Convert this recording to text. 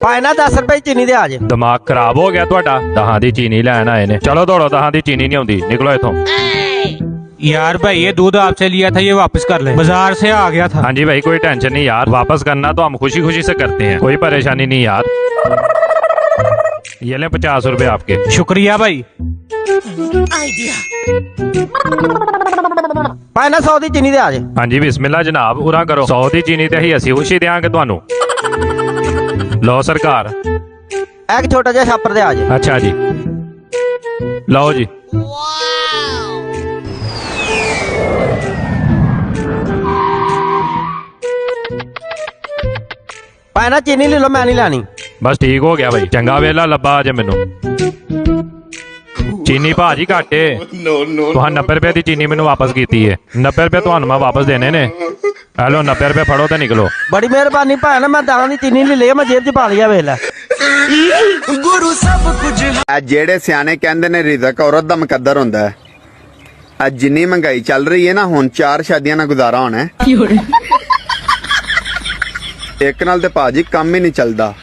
ਭਾਈ ਨਾ 10 ਰੁਪਏ ਚੀਨੀ ਦੇ ਆ ਜੇ। ਦਿਮਾਗ ਖਰਾਬ ਹੋ ਗਿਆ ਤੁਹਾਡਾ? ਦਹਾਂ ਦੀ ਚੀਨੀ ਲੈਣ ਆਏ ਨੇ। चलो दौड़ो, दਹਾਂ ਦੀ चीनी नहीं आउंदी, निकलो इथों। यार भाई ये दूध आपसे लिया था, ये वापस कर ले, बाजार से आ गया था। हाँ जी भाई, कोई टेंशन नहीं यार, वापस करना तो हम खुशी खुशी से करते हैं, कोई परेशानी नहीं यार। ये ले 50 रुपए आपके। शुक्रिया भाई। ਭਾਈ ਨਾ 100 ਦੀ ਚੀਨੀ ਦੇ ਆ ਜੇ। हाँ जी बिस्मिल्लाह जनाब, उरा करो। 100 ਦੀ चीनी ते ही ਅਸੀਂ खुशी देंगे ਤੁਹਾਨੂੰ। ਲਓ ਸਰਕਾਰ। ਇੱਕ ਛੋਟਾ ਜਿਹਾ ਛਾਪਰ ਦੇ ਆ ਜੇ। अच्छा जी, ਲਓ ਜੀ। ਭਾਈ ਨਾ ਚੀਨੀ ਲੈ ਲਓ, ਮੈਂ ਨਹੀਂ ਲੈਣੀ। बस ठीक हो गया भाई, चंगा वेला लब्बा अज मैनू। चीनी भाजी घट है, तुहां 90 रुपए की चीनी मैनू वापस की है। 90 रुपए तुहानू मैं वापस देने ने। हेलो 90 रुपए फड़ो तो निकलो। ਬੜੀ ਮਿਹਰਬਾਨੀ ਭਾਈ ਨਾ, ਮੈਂ 10 ਦੀ ਚੀਨੀ ਲੈ ਲਈ, ਮੈਂ ਜੇਬ 'ਚ ਪਾ ਲਿਆ। ਵੇਖ ਲੈ ਗੁਰੂ ਸਭ ਕੁਝ। ਜਿਹੜੇ ਸਿਆਣੇ ਕਹਿੰਦੇ ਨੇ ਰਿਜ਼ਕ ਔਰਤ ਦਾ ਮੁਕੱਦਰ ਹੁੰਦਾ ਹੈ। ਅੱਜ ਜਿੰਨੀ ਮਹਿੰਗਾਈ ਚੱਲ ਰਹੀ ਹੈ ਨਾ, ਹੁਣ 4 ਸ਼ਾਦੀਆਂ ਨਾਲ ਗੁਜ਼ਾਰਾ ਹੋਣਾ ਹੈ। ਇੱਕ ਨਾਲ ਤੇ ਭਾਜੀ ਕੰਮ ਹੀ ਨਹੀਂ ਚੱਲਦਾ।